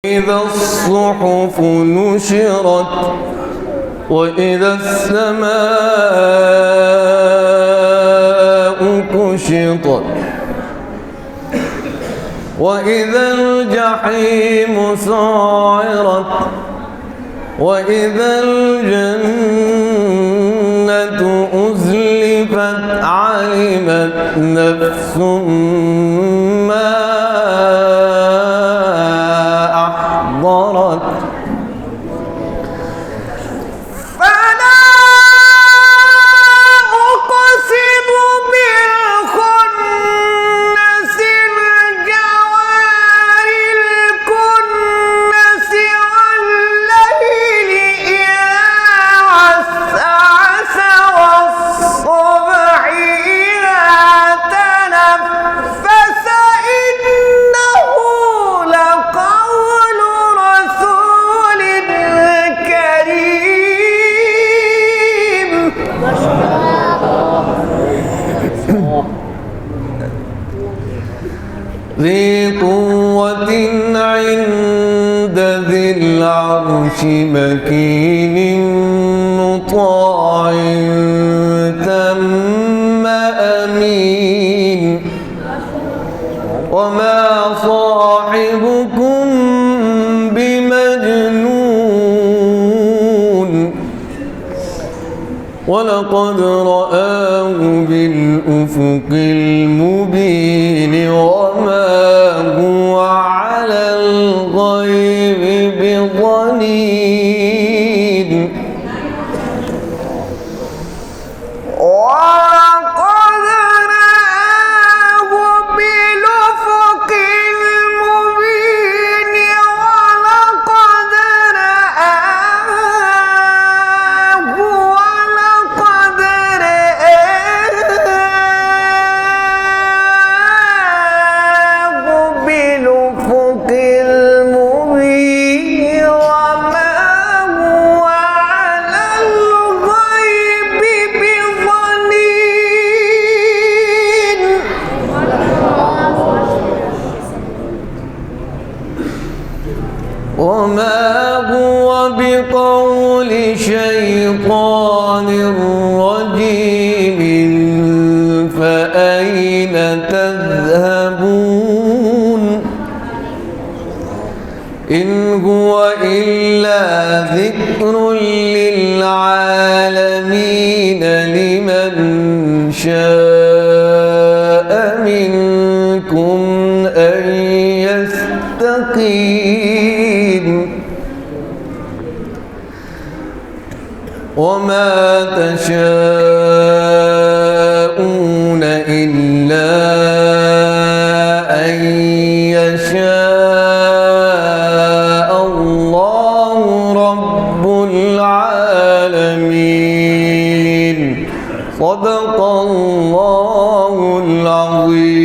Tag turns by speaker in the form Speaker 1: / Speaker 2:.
Speaker 1: إذا الصحف نشرت وإذا السماء كشطت وإذا الجحيم سعرت وإذا الجنة أزلفت علمت نفس ما أحضرت
Speaker 2: فلا أقسم بالخنس الجوار الكنس والليل إذا عسعس والصبح إذا تنفس إنه لقول رسول كريم
Speaker 1: ذي قوة عند ذي العرش مكين مطاع ثم أمين وما صاحبكم بمجنون ولقد رآه بالأفق المبين وما هو على الغيب بضنين
Speaker 2: ولقد رآه بالأفق المبين ولقد رآه بالأفق المبين وما هو على الغيب بضنين
Speaker 1: وما هو بقول شيطان رجيم فأين تذهبون إن هو إلا ذكر للعالمين لمن شاء منكم أن يستقيم وما تشاءون إلا أن يشاء الله رب العالمين صدق الله العظيم.